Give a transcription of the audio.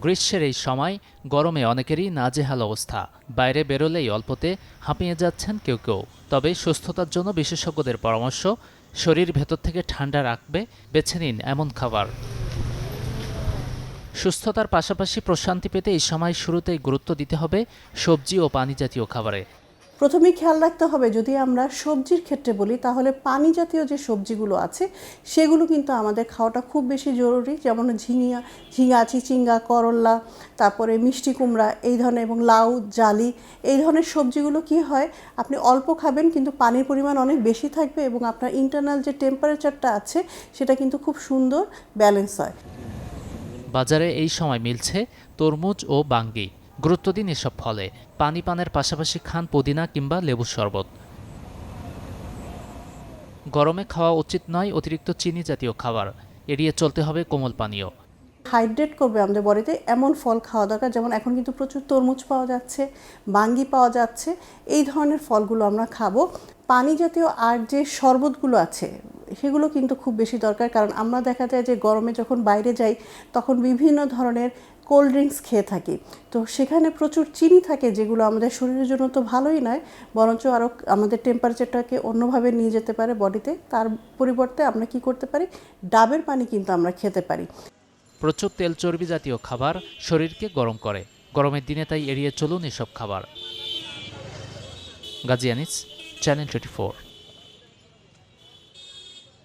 গ্রীষ্মের এই সময় গরমে অনেকেরই নাজেহাল অবস্থা। বাইরে বেরোলেই অল্পতে হাঁপিয়ে যাচ্ছেন কেউ কেউ। তবে সুস্থতার জন্য বিশেষজ্ঞদের পরামর্শ, শরীর ভেতর থেকে ঠান্ডা রাখবে বেছে নিন এমন খাবার। সুস্থতার পাশাপাশি প্রশান্তি পেতে এই সময় শুরুতেই গুরুত্ব দিতে হবে সবজি ও পানি জাতীয় খাবারে। প্রথমেই খেয়াল রাখতে হবে, যদি আমরা সবজির ক্ষেত্রে বলি তাহলে পানি জাতীয় যে সবজিগুলো আছে সেগুলো কিন্তু আমাদের খাওয়াটা খুব বেশি জরুরি। যেমন ঝিঙা, চিচিঙ্গা, করল্লা, তারপরে মিষ্টি কুমড়া এই ধরনের, এবং লাউ, জালি এই ধরনের সবজিগুলো কি হয়, আপনি অল্প খাবেন কিন্তু পানির পরিমাণ অনেক বেশি থাকবে এবং আপনার ইন্টারনাল যে টেম্পারেচারটা আছে সেটা কিন্তু খুব সুন্দর ব্যালেন্স হয়। বাজারে এই সময় মিলছে তরমুজ ও বাঙ্গি। গুরুত্ব দিন এসব ফলে। পানি পানের পাশাপাশি খান পুদিনা কিংবা লেবুর শরবত। গরমে খাওয়া উচিত নয় অতিরিক্ত চিনি জাতীয় খাবার। এড়িয়ে চলতে হবে কোমল পানীয়। হাইড্রেট করবে আমাদের বডিতে এমন ফল খাওয়া দরকার। যেমন এখন কিন্তু প্রচুর তরমুজ পাওয়া যাচ্ছে, বাঙ্গি পাওয়া যাচ্ছে, এই ধরনের ফলগুলো আমরা খাবো। পানি জাতীয় আর যে শরবতগুলো আছে সেগুলো কিন্তু খুব বেশি দরকার, কারণ আমরা দেখা যায় যে গরমে যখন বাইরে যাই তখন বিভিন্ন ধরনের কোল্ড ড্রিঙ্কস খেয়ে থাকি, তো সেখানে প্রচুর চিনি থাকে যেগুলো আমাদের শরীরের জন্য তো ভালোই নয়, বরঞ্চ আরও আমাদের টেম্পারেচারটাকে অন্যভাবে নিয়ে যেতে পারে বডিতে। তার পরিবর্তে আমরা কি করতে পারি, ডাবের পানি কিন্তু আমরা খেতে পারি। প্রচুর তেল চর্বি জাতীয় খাবার শরীরকে গরম করে। গরমের দিনে তাই এড়িয়ে চলুন এসব খাবার। গাজী আনিস, চ্যানেল 24।